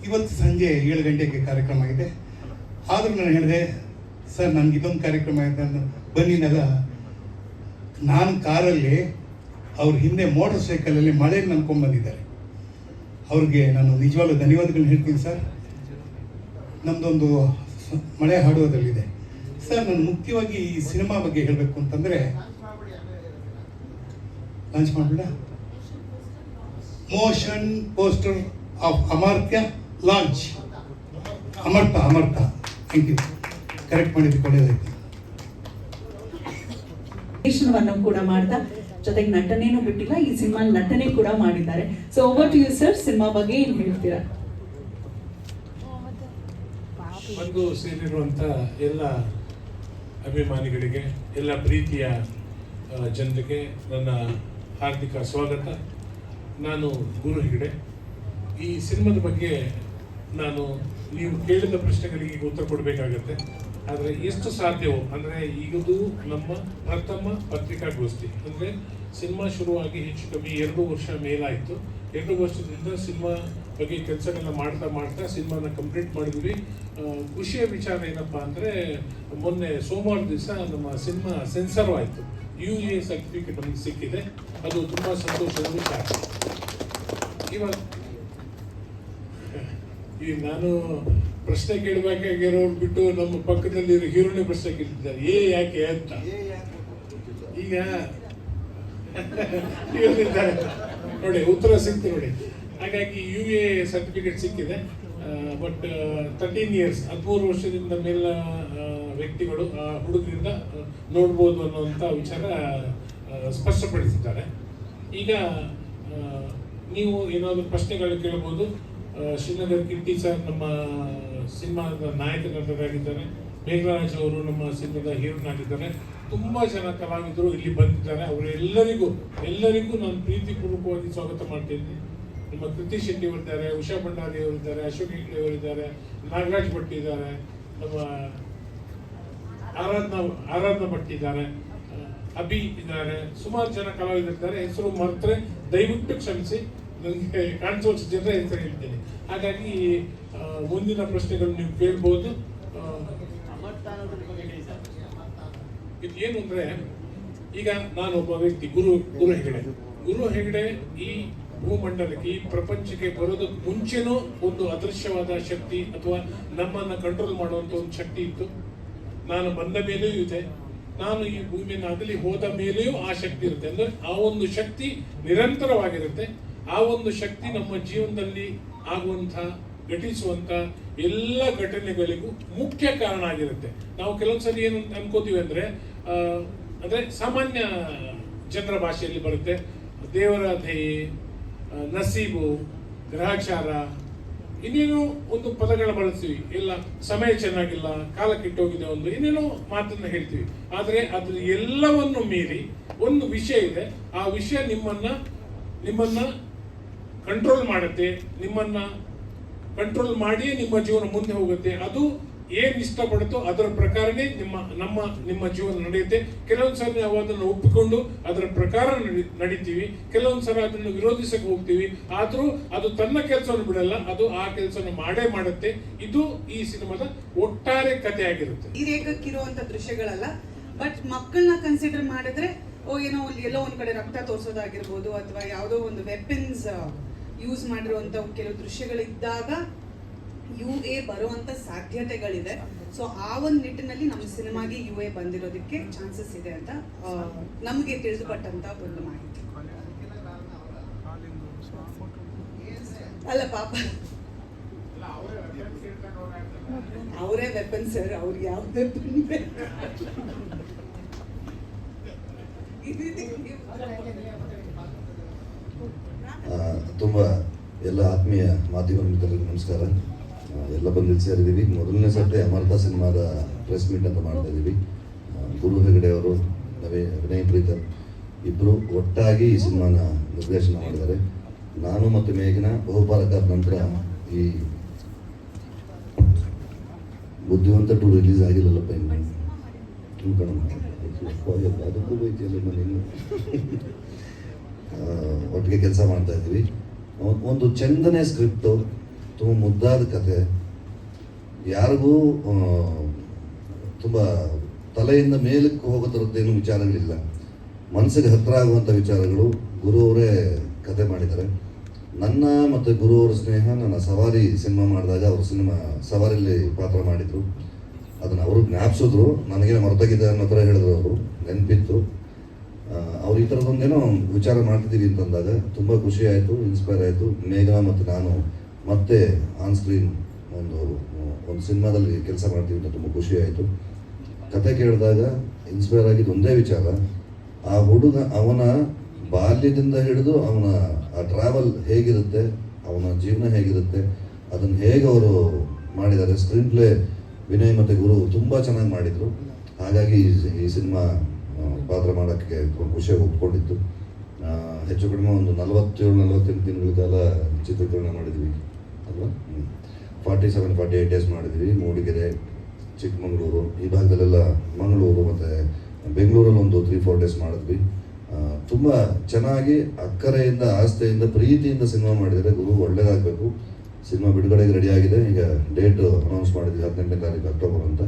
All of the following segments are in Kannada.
ಇವತ್ತು ಸಂಜೆ 7 ಗಂಟೆಗೆ ಕಾರ್ಯಕ್ರಮ ಇದೆ. ಆದರೂ ನಾನು ಹೇಳಿದೆ, ಸರ್ ನನಗೆ ಇದೊಂದು ಕಾರ್ಯಕ್ರಮ ಇದೆ ಬನ್ನಿನಲ್ಲ. ನಾನು ಕಾರಲ್ಲಿ ಅವ್ರ ಹಿಂದೆ ಮೋಟರ್ ಸೈಕಲಲ್ಲಿ ಮಳೆಗೆ ನಂಬ್ಕೊಂಡ್ಬಂದಿದ್ದಾರೆ. ಅವ್ರಿಗೆ ನಾನು ನಿಜವಾಗ್ಲೂ ಧನ್ಯವಾದಗಳನ್ನ ಹೇಳ್ತೀನಿ ಸರ್. ನಮ್ಮದೊಂದು ಮಳೆ ಹಾಡುವುದರಲ್ಲಿದೆ ಸರ್. ನಾನು ಮುಖ್ಯವಾಗಿ ಈ ಸಿನಿಮಾ ಬಗ್ಗೆ ಹೇಳಬೇಕು ಅಂತಂದರೆ, ಲಾಂಚ್ ಮಾಡಬೇಡ, motion poster of Amartya launch. Amartha thank you, correct ಮಾಡಿದ್ದಕ್ಕೆ ಒಳ್ಳೆಯದಾಯ್ತು. ಕೂಡ ಮಾಡ್ತಾ ಜೊತೆಗೆ ನಟನೆನೂ ಬಿಟ್ಟಿಲ್ಲ, ಈ ಸಿನಿಮಾ ನಟನೆ ಕೂಡ ಮಾಡಿದ್ದಾರೆ. So over to you sir, ಸಿನಿಮಾ ಬಗ್ಗೆ ಏನ್ ಹೇಳ್ತೀರಾ? ಬಂದು ಸೇರಿರುವಂತ ಎಲ್ಲ ಅಭಿಮಾನಿಗಳಿಗೆ, ಎಲ್ಲ ಪ್ರೀತಿಯ ಜನರಿಗೆ ನನ್ನ ಹಾರ್ದಿಕ ಸ್ವಾಗತ. ನಾನು ಗುರು ಹೆಗಡೆ. ಈ ಸಿನಿಮಾದ ಬಗ್ಗೆ ನೀವು ಕೇಳಿದ ಪ್ರಶ್ನೆಗಳಿಗೆ ಉತ್ತರ ಕೊಡಬೇಕಾಗತ್ತೆ. ಆದರೆ ಎಷ್ಟು ಸಾಧ್ಯವೋ, ಅಂದರೆ ಈಗದು ನಮ್ಮ ಪ್ರಥಮ ಪತ್ರಿಕಾಗೋಷ್ಠಿ. ಅಂದರೆ ಸಿನಿಮಾ ಶುರುವಾಗಿ ಹೆಚ್ಚು ಕಮ್ಮಿ 2 ವರ್ಷ ಮೇಲಾಯಿತು. 2 ವರ್ಷದಿಂದ ಸಿನಿಮಾ ಬಗ್ಗೆ ಕೆಲಸಗಳನ್ನ ಮಾಡ್ತಾ ಸಿನಿಮಾನ ಕಂಪ್ಲೀಟ್ ಮಾಡಿದ್ವಿ. ಖುಷಿಯ ವಿಚಾರ ಏನಪ್ಪ ಅಂದರೆ, ಮೊನ್ನೆ ಸೋಮವಾರ ದಿವಸ ನಮ್ಮ ಸಿನಿಮಾ ಸೆನ್ಸರ್ ಆಯಿತು. UA ಸರ್ಟಿಫಿಕೇಟ್ ನಮಗೆ ಸಿಕ್ಕಿದೆ. ಅದು ತುಂಬ ಸಂತೋಷದ ವಿಚಾರ. ಈಗ ನಾನು ಪ್ರಶ್ನೆ ಕೇಳಬೇಕಾಗಿರೋರು ಬಿಟ್ಟು ನಮ್ಮ ಪಕ್ಕದಲ್ಲಿ ಹೀರೋನೇ ಪ್ರಶ್ನೆ ಕೇಳ್ತಿದ್ದಾರೆ, ಯಾಕೆ ಅಂತ. ಈಗ ಹೇಳ್ತಿದ್ದಾರೆ ನೋಡಿ, ಉತ್ತರ ಸಿಕ್ತು ನೋಡಿ. ಹಾಗಾಗಿ UA ಸರ್ಟಿಫಿಕೇಟ್ ಸಿಕ್ಕಿದೆ. ಬಟ್ 13 ಇಯರ್ಸ್ 13 ವರ್ಷದಿಂದ ಮೇಲಿನ ವ್ಯಕ್ತಿಗಳು ಹುಡುಗರಿಂದ ನೋಡ್ಬೋದು ಅನ್ನುವಂಥ ವಿಚಾರ ಸ್ಪಷ್ಟಪಡಿಸಿದ್ದಾರೆ. ಈಗ ನೀವು ಏನಾದರೂ ಪ್ರಶ್ನೆಗಳು ಕೇಳಬಹುದು. ಶ್ರೀನಗರ್ ಕಿಟ್ಟಿ ಸರ್ ನಮ್ಮ ಸಿನಿಮಾದ ನಾಯಕ ನಟರಾಗಿದ್ದಾರೆ. ಮೇಘರಾಜ್ ಅವರು ನಮ್ಮ ಸಿನಿಮಾದ ಹೀರೋನಾಗಿದ್ದಾರೆ. ತುಂಬ ಜನ ಕಲಾವಿದರು ಇಲ್ಲಿ ಬಂದಿದ್ದಾರೆ. ಅವರೆಲ್ಲರಿಗೂ ನಾನು ಪ್ರೀತಿಪೂರ್ವಕವಾಗಿ ಸ್ವಾಗತ ಮಾಡ್ತಿದ್ದೀನಿ. ನಮ್ಮ ಕೃತಿ ಶೆಟ್ಟಿ ಅವರಿದ್ದಾರೆ, ಉಷಾ ಭಂಡಾರಿ ಅವರಿದ್ದಾರೆ, ಅಶೋಕ್ ಹೆಗ್ಡೆ ಅವರಿದ್ದಾರೆ, ನಾಗರಾಜ್ ಭಟ್ ಇದ್ದಾರೆ, ನಮ್ಮ ಆರಾಧನಾ ಭಟ್ ಇದ್ದಾರೆ, ಅಭಿ ಇದ್ದಾರೆ. ಸುಮಾರು ಜನ ಕಲಾವಿದರಿದ್ದಾರೆ. ಹೆಸರು ಮರೆತರೆ ದಯವಿಟ್ಟು ಕ್ಷಮಿಸಿ, ನನಗೆ ಕಾಣಿಸೋಷ್ಟು ಜನರ ಹೆಸರು ಹೇಳ್ತೀನಿ. ಹಾಗಾಗಿ ಮುಂದಿನ ಪ್ರಶ್ನೆಗಳು ನೀವು ಕೇಳ್ಬೋದು. ಇದು ಏನು ಅಂದ್ರೆ, ಈಗ ನಾನೊಬ್ಬ ವ್ಯಕ್ತಿ ಗುರು ಹೆಗಡೆ ಈ ಭೂಮಂಡಲಕ್ಕೆ, ಈ ಪ್ರಪಂಚಕ್ಕೆ ಬರೋದಕ್ಕೆ ಮುಂಚೆನೂ ಒಂದು ಅದೃಶ್ಯವಾದ ಶಕ್ತಿ ಅಥವಾ ನಮ್ಮನ್ನ ಕಂಟ್ರೋಲ್ ಮಾಡುವಂತ ಒಂದು ಶಕ್ತಿ ಇತ್ತು. ನಾನು ಬಂದ ಮೇಲೆಯೂ ಇದೆ, ನಾನು ಈ ಭೂಮಿಯನ್ನು ಅಗಲಿ ಹೋದ ಮೇಲೆಯೂ ಆ ಶಕ್ತಿ ಇರುತ್ತೆ. ಅಂದ್ರೆ ಆ ಒಂದು ಶಕ್ತಿ ನಿರಂತರವಾಗಿರುತ್ತೆ. ಆ ಒಂದು ಶಕ್ತಿ ನಮ್ಮ ಜೀವನದಲ್ಲಿ ಆಗುವಂತ ಘಟಿಸುವಂತ ಎಲ್ಲ ಘಟನೆಗಳಿಗೂ ಮುಖ್ಯ ಕಾರಣ ಆಗಿರುತ್ತೆ. ನಾವು ಕೆಲವೊಂದ್ಸರಿ ಏನು ಅನ್ಕೋತೀವಿ ಅಂದ್ರೆ ಸಾಮಾನ್ಯ ಜನರ ಭಾಷೆಯಲ್ಲಿ ಬರುತ್ತೆ, ದೇವರ ದಯೆ, ನಸೀಬು, ಗ್ರಹಚಾರ, ಇನ್ನೇನೋ ಒಂದು ಪದಗಳ ಬಳಸ್ತೀವಿ. ಇಲ್ಲ, ಸಮಯ ಚೆನ್ನಾಗಿಲ್ಲ, ಕಾಲ ಕೆಟ್ಟೋಗಿದೆ, ಒಂದು ಏನೇನೋ ಮಾತನ್ನ ಹೇಳ್ತೀವಿ. ಆದ್ರೆ ಅದ್ರ ಎಲ್ಲವನ್ನು ಮೀರಿ ಒಂದು ವಿಷಯ ಇದೆ. ಆ ವಿಷಯ ನಿಮ್ಮನ್ನ ಕಂಟ್ರೋಲ್ ಮಾಡುತ್ತೆ. ನಿಮ್ಮನ್ನ ಕಂಟ್ರೋಲ್ ಮಾಡಿ ನಿಮ್ಮ ಜೀವನ ಮುಂದೆ ಹೋಗುತ್ತೆ. ಅದು ಏನ್ ಇಷ್ಟಪಡುತ್ತೋ ಅದರ ಪ್ರಕಾರನೇ ನಿಮ್ಮ ಜೀವನ ನಡೆಯುತ್ತೆ. ಕೆಲವೊಂದ್ಸರಿ ನಾವು ಅದನ್ನು ಒಪ್ಪಿಕೊಂಡು ಅದರ ಪ್ರಕಾರ ನಡೀತೀವಿ, ಕೆಲವೊಂದ್ಸಲ ಅದನ್ನು ವಿರೋಧಿಸಕ್ಕೆ ಹೋಗ್ತೀವಿ. ಆದ್ರೂ ಅದು ತನ್ನ ಕೆಲಸವನ್ನು ಬಿಡಲ್ಲ, ಅದು ಆ ಕೆಲಸವನ್ನು ಮಾಡುತ್ತೆ. ಇದು ಈ ಸಿನಿಮಾದ ಒಟ್ಟಾರೆ ಕಥೆ ಆಗಿರುತ್ತೆ. ಈ ರೇಖಕ್ಕಿರುವಂತ ದೃಶ್ಯಗಳಲ್ಲ, ಬಟ್ ಮಕ್ಕಳನ್ನ ಕನ್ಸಿಡರ್ ಮಾಡಿದ್ರೆ ಏನೋ ಎಲ್ಲೋ ಒಂದ್ ಕಡೆ ರಕ್ತ ತೋರಿಸೋದಾಗಿರ್ಬೋದು, ಅಥವಾ ಯಾವುದೋ ಒಂದು ವೆಪನ್ಸ್ ಯೂಸ್ ಮಾಡಿರುವಂತ ಕೆಲವು ದೃಶ್ಯಗಳಿದ್ದಾಗ UA ಬರುವಂತ ಸಾಧ್ಯತೆಗಳಿದೆ. ಸೊ ಆ ಒಂದು ನಿಟ್ಟಿನಲ್ಲಿ ನಮ್ಮ ಸಿನಿಮಾಗೆ UA ಬಂದಿರೋದಕ್ಕೆ ಚಾನ್ಸಸ್ ಇದೆ ಅಂತ ನಮಗೆ ತಿಳಿದುಪಟ್ಟಂತ ಒಂದು ಮಾಹಿತಿ. ಅಲ್ಲ ಪಾಪ, ಅವರೇ ವೆಪನ್ ಸರ್, ಅವ್ರಿಗೆ ಯಾವ ವೆಪನ್ ತುಂಬ ಎಲ್ಲ ಆತ್ಮೀಯ ಮಾಧ್ಯಮ ಮಿತ್ರರಿಗೆ ನಮಸ್ಕಾರ. ಎಲ್ಲ ಬಂದು ಸೇರಿದ್ದೀವಿ. ಮೊದಲನೇ ಸರ್ತಿ ಅಮರ್ತ ಸಿನಿಮಾದ ಪ್ರೆಸ್ ಮೀಟ್ ಅಂತ ಮಾಡ್ತಾ ಇದ್ದೀವಿ. ಗುರು ಹೆಗಡೆ ಅವರು, ವಿನಯ್ ಪ್ರೀತಮ್ ಇಬ್ಬರು ಒಟ್ಟಾಗಿ ಈ ಸಿನಿಮಾನ ನಿರ್ದೇಶನ ಮಾಡಿದ್ದಾರೆ. ನಾನು ಮತ್ತು ಮೇಘನ ಬಹುಪಾಲಕರ ನಂತರ ಈ ಬುದ್ಧಿವಂತ 2 ರಿಲೀಸ್ ಆಗಿಲ್ಲಲ್ಲಪ್ಪ ಇನ್ನು ಅದಕ್ಕೂ ಬೈತಿಯಲ್ಲ ಮನೇನು. ಒಟ್ಟಿಗೆ ಕೆಲಸ ಮಾಡ್ತಾ ಇದ್ದೀವಿ. ಒಂದು ಚಂದನೆ ಸ್ಕ್ರಿಪ್ಟು, ತುಂಬ ಮುದ್ದಾದ ಕತೆ, ಯಾರಿಗೂ ತುಂಬ ತಲೆಯಿಂದ ಮೇಲಕ್ಕೆ ಹೋಗೋ ಥರದ್ದೇನು ವಿಚಾರಗಳಿಲ್ಲ, ಮನಸ್ಸಿಗೆ ಹತ್ತಿರ ಆಗುವಂಥ ವಿಚಾರಗಳು ಗುರು ಅವರೇ ಕತೆ ಮಾಡಿದ್ದಾರೆ. ನನ್ನ ಮತ್ತು ಗುರು ಅವರ ಸ್ನೇಹ ನನ್ನ ಸವಾರಿ ಸಿನಿಮಾ ಮಾಡಿದಾಗ ಅವರು ಸವಾರಿಯಲ್ಲಿ ಪಾತ್ರ ಮಾಡಿದರು. ಅದನ್ನು ಅವರು ಜ್ಞಾಪಿಸಿದ್ರು, ನನಗೇನೋ ಮರ್ತೋಗಿದೆ ಅನ್ನೋ ಥರ ಹೇಳಿದ್ರು. ಅವರು ನೆನಪಿತ್ತು. ಅವ್ರು ಈ ಥರದೊಂದೇನೋ ವಿಚಾರ ಮಾಡ್ತಿದ್ದೀವಿ ಅಂತಂದಾಗ ತುಂಬ ಖುಷಿ ಆಯಿತು, ಇನ್ಸ್ಪೈರ್ ಆಯಿತು. ಮೇಘನಾ ಮತ್ತು ನಾನು ಮತ್ತೆ ಆನ್ ಸ್ಕ್ರೀನ್ ಒಂದು ಸಿನಿಮಾದಲ್ಲಿ ಕೆಲಸ ಮಾಡ್ತೀವಿ ಅಂತ ತುಂಬ ಖುಷಿ ಆಯಿತು. ಕತೆ ಕೇಳಿದಾಗ ಇನ್ಸ್ಪೈರ್ ಆಗಿದ್ದು ಒಂದೇ ವಿಚಾರ, ಆ ಹುಡುಗ ಅವನ ಬಾಲ್ಯದಿಂದ ಹಿಡಿದು ಅವನ ಆ ಟ್ರಾವೆಲ್ ಹೇಗಿರುತ್ತೆ, ಅವನ ಜೀವನ ಹೇಗಿರುತ್ತೆ, ಅದನ್ನು ಹೇಗೆ ಅವರು ಮಾಡಿದ್ದಾರೆ. ಸ್ಕ್ರೀನ್ ಪ್ಲೇ ವಿನಯ್ ಮತ್ತು ಗುರು ತುಂಬ ಚೆನ್ನಾಗಿ ಮಾಡಿದರು. ಹಾಗಾಗಿ ಈ ಸಿನಿಮಾ ಪಾತ್ರ ಮಾಡೋಕ್ಕೆ ತುಂಬ ಖುಷಿಯಾಗಿ ಒಪ್ಕೊಂಡಿತ್ತು. ಹೆಚ್ಚು ಕಡಿಮೆ ಒಂದು 47-48 ದಿನಗಳ ಕಾಲ ಚಿತ್ರೀಕರಣ ಮಾಡಿದ್ವಿ ಅಲ್ವಾ. 47-48 ಡೇಸ್ ಮಾಡಿದ್ವಿ. ಮೂಡಿಗೆರೆ, ಚಿಕ್ಕಮಗಳೂರು, ಈ ಭಾಗದಲ್ಲೆಲ್ಲ, ಮಂಗಳೂರು ಮತ್ತು ಬೆಂಗಳೂರಲ್ಲಿ ಒಂದು 3-4 ಡೇಸ್ ಮಾಡಿದ್ವಿ. ತುಂಬ ಚೆನ್ನಾಗಿ ಅಕ್ಕರೆಯಿಂದ, ಆಸ್ಥೆಯಿಂದ, ಪ್ರೀತಿಯಿಂದ ಸಿನಿಮಾ ಮಾಡಿದರೆ. ಗುರು ಒಳ್ಳೇದಾಗಬೇಕು. ಸಿನಿಮಾ ಬಿಡುಗಡೆಗೆ ರೆಡಿಯಾಗಿದೆ. ಈಗ ಡೇಟ್ ಅನೌನ್ಸ್ ಮಾಡಿದ್ವಿ, 18ನೇ ತಾರೀಕು ಅಕ್ಟೋಬರ್ ಅಂತ.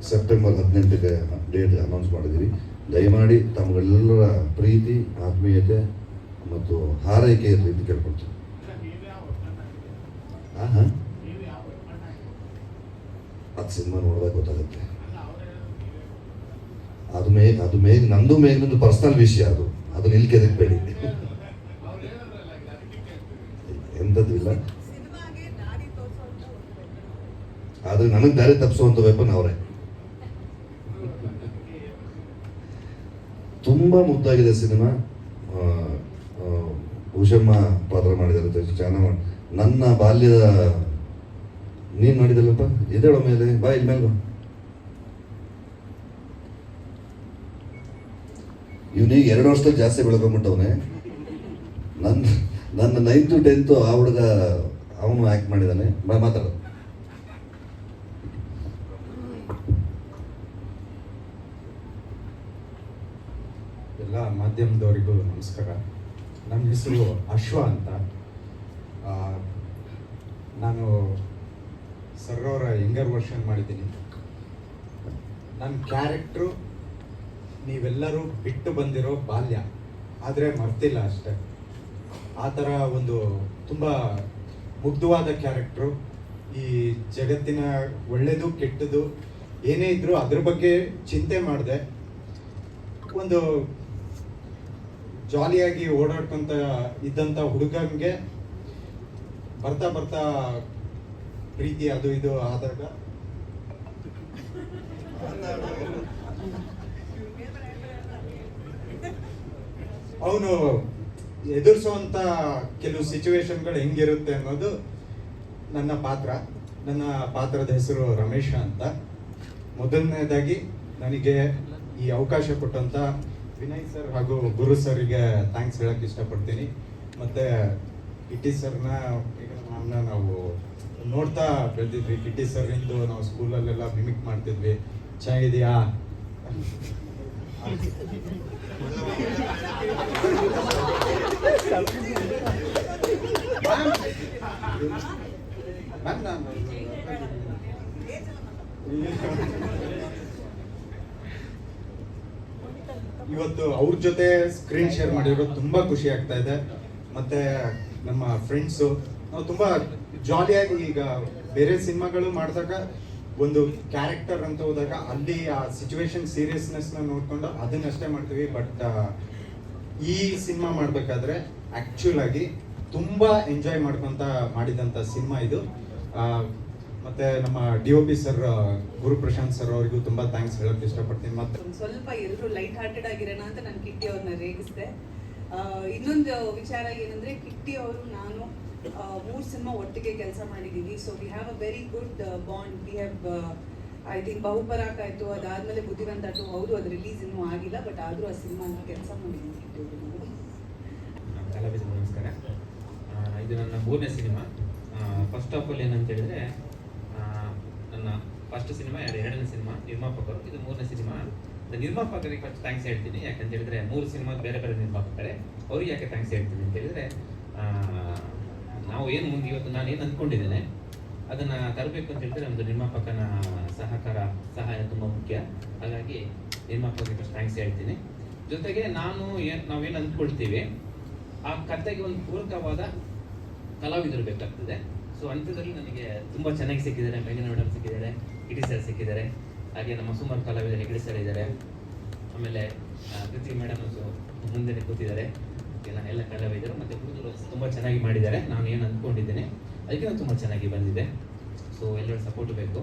ಸೆಪ್ಟೆಂಬರ್ 18ಕ್ಕೆ ಡೇಟ್ ಅನೌನ್ಸ್ ಮಾಡಿದ್ದೀವಿ. ದಯಮಾಡಿ ತಮಗೆಲ್ಲರ ಪ್ರೀತಿ, ಆತ್ಮೀಯತೆ ಮತ್ತು ಹಾರೈಕೆ ರೀತಿ ಕೇಳ್ಕೊಳ್ತೀವಿ. ಹಾಂ, ಅದು ಸಿನಿಮಾ ನೋಡಿದಾಗ ಗೊತ್ತಾಗುತ್ತೆ. ಅದು ನಂದು ಮೇಘನದು ಪರ್ಸನಲ್ ವಿಷಯ. ಅದನ್ನ ಇಲ್ಲಿ ಕೆದಕ್ಬೇಡಿ, ಎಂಥದ್ದು ಇಲ್ಲ. ಆದ್ರೆ ನನಗೆ ದಾರಿ ತಪ್ಪಿಸುವಂಥ ವೆಪನ್ ಅವರೇ. ತುಂಬ ಮುದ್ದಾಗಿದೆ ಸಿನಿಮಾ. ಉಷಮ್ಮ ಪಾತ್ರ ಮಾಡಿದ್ದಾರೆ, ಚೆನ್ನಾಗಿ. ನನ್ನ ಬಾಲ್ಯದ ನೀನು ನೋಡಿದಲ್ಲಪ್ಪ, ಎದೇಳೋ ಮೇಲೆ ಬಾ, ಇಲ್ಲಿ ಮೇಲೆ ಬಾ. ಇವನಿಗೆ 2 ವರ್ಷದಲ್ಲಿ ಜಾಸ್ತಿ ಬೆಳ್ಕೊಂಬಿಟ್ಟವನೇ. ನನ್ನ 9th to 10th ಆ ಹುಡುಗ ಅವನು ಆ್ಯಕ್ಟ್ ಮಾಡಿದ್ದಾನೆ. ಬಾ, ಮಾತಾಡ. ಎಲ್ಲ ಮಾಧ್ಯಮದವರಿಗೂ ನಮಸ್ಕಾರ. ನನ್ನ ಹೆಸರು ಅಶ್ವ ಅಂತ. ನಾನು ಸರ್ ಅವರ ಯಂಗರ್ ವರ್ಷನ್ ಮಾಡಿದ್ದೀನಿ. ನನ್ನ ಕ್ಯಾರೆಕ್ಟ್ರು ನೀವೆಲ್ಲರೂ ಬಿಟ್ಟು ಬಂದಿರೋ ಬಾಲ್ಯ, ಆದರೆ ಮರ್ತಿಲ್ಲ ಅಷ್ಟೆ. ಆ ಥರ ಒಂದು ತುಂಬ ಮುಗ್ಧವಾದ ಕ್ಯಾರೆಕ್ಟ್ರು. ಈ ಜಗತ್ತಿನ ಒಳ್ಳೆಯದು ಕೆಟ್ಟದ್ದು ಏನೇ ಇದ್ದರೂ ಅದ್ರ ಬಗ್ಗೆ ಚಿಂತೆ ಮಾಡಿದೆ. ಒಂದು ಜಾಲಿಯಾಗಿ ಓಡಾಡ್ಕೊಂತ ಇದ್ದಂಥ ಹುಡುಗಂಗೆ ಬರ್ತಾ ಬರ್ತಾ ಪ್ರೀತಿ ಅದು ಇದು ಆದಾಗ ಅವನು ಎದುರಿಸುವಂಥ ಕೆಲವು ಸಿಚುವೇಶನ್ಗಳು ಹೆಂಗಿರುತ್ತೆ ಅನ್ನೋದು ನನ್ನ ಪಾತ್ರ. ನನ್ನ ಪಾತ್ರದ ಹೆಸರು ರಮೇಶ ಅಂತ. ಮೊದಲನೇದಾಗಿ ನನಗೆ ಈ ಅವಕಾಶ ಕೊಟ್ಟಂಥ ವಿನಯ್ ಸರ್ ಹಾಗೂ ಗುರು ಸರ್ಗೆ ಥ್ಯಾಂಕ್ಸ್ ಹೇಳಕ್ಕೆ ಇಷ್ಟಪಡ್ತೀನಿ. ಮತ್ತು ಕಿಟ್ಟಿ ಸರ್ನ ನಾವು ನೋಡ್ತಾ ಬೆಳೆದಿದ್ವಿ. ಕಿಟ್ಟಿ ಸರ್ನಿಂದು ನಾವು ಸ್ಕೂಲಲ್ಲೆಲ್ಲ ಮಿಮಿಕ್ ಮಾಡ್ತಿದ್ವಿ. ಚೆನ್ನಾಗಿದೆಯಾ? ಇವತ್ತು ಅವ್ರ ಜೊತೆ ಸ್ಕ್ರೀನ್ ಶೇರ್ ಮಾಡಿರೋದು ತುಂಬ ಖುಷಿ ಆಗ್ತಾ ಇದೆ. ಮತ್ತೆ ನಮ್ಮ ಫ್ರೆಂಡ್ಸು ನಾವು ತುಂಬ ಜಾಲಿಯಾಗಿ, ಈಗ ಬೇರೆ ಸಿನಿಮಾಗಳು ಮಾಡಿದಾಗ ಒಂದು ಕ್ಯಾರೆಕ್ಟರ್ ಅಂತ ಹೋದಾಗ ಅಲ್ಲಿ ಆ ಸಿಚುವೇಶನ್ ಸೀರಿಯಸ್ನೆಸ್ನ ನೋಡ್ಕೊಂಡು ಅದನ್ನಷ್ಟೇ ಮಾಡ್ತೀವಿ. ಬಟ್ ಈ ಸಿನಿಮಾ ಮಾಡಬೇಕಾದ್ರೆ ಆ್ಯಕ್ಚುಲ್ ಆಗಿ ತುಂಬ ಎಂಜಾಯ್ ಮಾಡ್ಕೊತ ಮಾಡಿದಂಥ ಸಿನಿಮಾ ಇದು. ಮತ್ತೆ ನಮ್ಮ DOP ಸರ್ ಗುರು ಪ್ರಶಾಂತ್ ಸರ್ ಅವರಿಗೂ ತುಂಬ ಥ್ಯಾಂಕ್ಸ್ ಹೇಳೋಕ್ಕೆ ಇಷ್ಟಪಡ್ತೀನಿ. ಮತ್ತೆ ಸ್ವಲ್ಪ ಎಲ್ಲರೂ ಲೈಟ್ ಹಾರ್ಟೆಡ್ ಆಗಿರೋಣ ಅಂತ ನಾನು ಕಿಟ್ಟಿ ಅವ್ರನ್ನ ರೇಗಿಸಿದೆ. ಇನ್ನೊಂದು ವಿಚಾರ ಏನಂದ್ರೆ, ಕಿಟ್ಟಿ ಅವರು ನಾನು 3 ಸಿನಿಮಾ ಒಟ್ಟಿಗೆ ಕೆಲಸ ಮಾಡಿದ್ದೀವಿ. So we have a very good bond. We have I think Bahuparak ಆಯಿತು, ಅದಾದಮೇಲೆ ಬುದ್ಧಿವಂತ ಟು. ಹೌದು, ಅದು ರಿಲೀಸ್ ಇನ್ನೂ ಆಗಿಲ್ಲ, ಬಟ್ ಆದರೂ ಆ ಸಿನಿಮಾ ಕೆಲಸ ಮಾಡಿದ್ದೀನಿ ಕಿಟ್ಟಿ ಅವರು. ಕಲಾವಿದರು ನಮಸ್ಕಾರ. ಇದು ನನ್ನ 3ನೇ ಸಿನಿಮಾ. ಫಸ್ಟ್ ಆಫ್ ಆಲ್ ಏನಂತ ಹೇಳಿದ್ರೆ, ನನ್ನ ಫಸ್ಟ್ ಸಿನಿಮಾ, 2ನೇ ಸಿನಿಮಾ ನಿರ್ಮಾಪಕರು. ಇದು 3ನೇ ಸಿನಿಮಾ. ನಿರ್ಮಾಪಕರಿಗೆ ಫಸ್ಟ್ ಥ್ಯಾಂಕ್ಸ್ ಹೇಳ್ತೀನಿ. ಯಾಕಂತ ಹೇಳಿದ್ರೆ 3 ಸಿನಿಮಾ ಬೇರೆ ಬೇರೆ ನಿರ್ಮಾಪಕರೇ. ಅವ್ರಿಗೆ ಯಾಕೆ ಥ್ಯಾಂಕ್ಸ್ ಹೇಳ್ತೀನಿ ಅಂತ ಹೇಳಿದ್ರೆ, ನಾವು ಏನು ಮುಂದೆ ಇವತ್ತು ನಾನು ಏನು ಅಂದ್ಕೊಂಡಿದ್ದೇನೆ ಅದನ್ನು ತರಬೇಕು ಅಂತ ಹೇಳಿದ್ರೆ ಒಂದು ನಿರ್ಮಾಪಕನ ಸಹಾಯ ತುಂಬ ಮುಖ್ಯ. ಹಾಗಾಗಿ ನಿರ್ಮಾಪಕರಿಗೆ ಫಸ್ಟ್ ಥ್ಯಾಂಕ್ಸ್ ಹೇಳ್ತೀನಿ. ಜೊತೆಗೆ ನಾವೇನು ಅಂದ್ಕೊಳ್ತೀವಿ ಆ ಕಥೆಗೆ ಒಂದು ಪೂರಕವಾದ ಕಲಾವಿದರು ಬೇಕಾಗ್ತದೆ. ಸೊ ಅಂಥದ್ರಲ್ಲಿ ನನಗೆ ತುಂಬ ಚೆನ್ನಾಗಿ ಸಿಕ್ಕಿದ್ದಾರೆ. ಮೇಘನಾ ಮೇಡಮ್ ಸಿಕ್ಕಿದ್ದಾರೆ, ಕಿಟಿ ಸರ್ ಸಿಕ್ಕಿದ್ದಾರೆ, ಹಾಗೆ ನಮ್ಮ ಸುಮಾರು ಕಲಾವಿದರು ಹೆಗಡೆ ಸರ್ ಇದ್ದಾರೆ, ಆಮೇಲೆ ಕೃತಿ ಮೇಡಮ್ ಮುಂದೆ ಕೂತಿದ್ದಾರೆ. ಎಲ್ಲ ಕಲಾವಿದರು ಮತ್ತು ಹುಡುಗರು ತುಂಬ ಚೆನ್ನಾಗಿ ಮಾಡಿದ್ದಾರೆ. ನಾನು ಏನು ಅಂದ್ಕೊಂಡಿದ್ದೇನೆ ಅದಕ್ಕಿಂತ ತುಂಬ ಚೆನ್ನಾಗಿ ಬಂದಿದೆ. ಸೊ ಎಲ್ಲರ ಸಪೋರ್ಟ್ ಬೇಕು.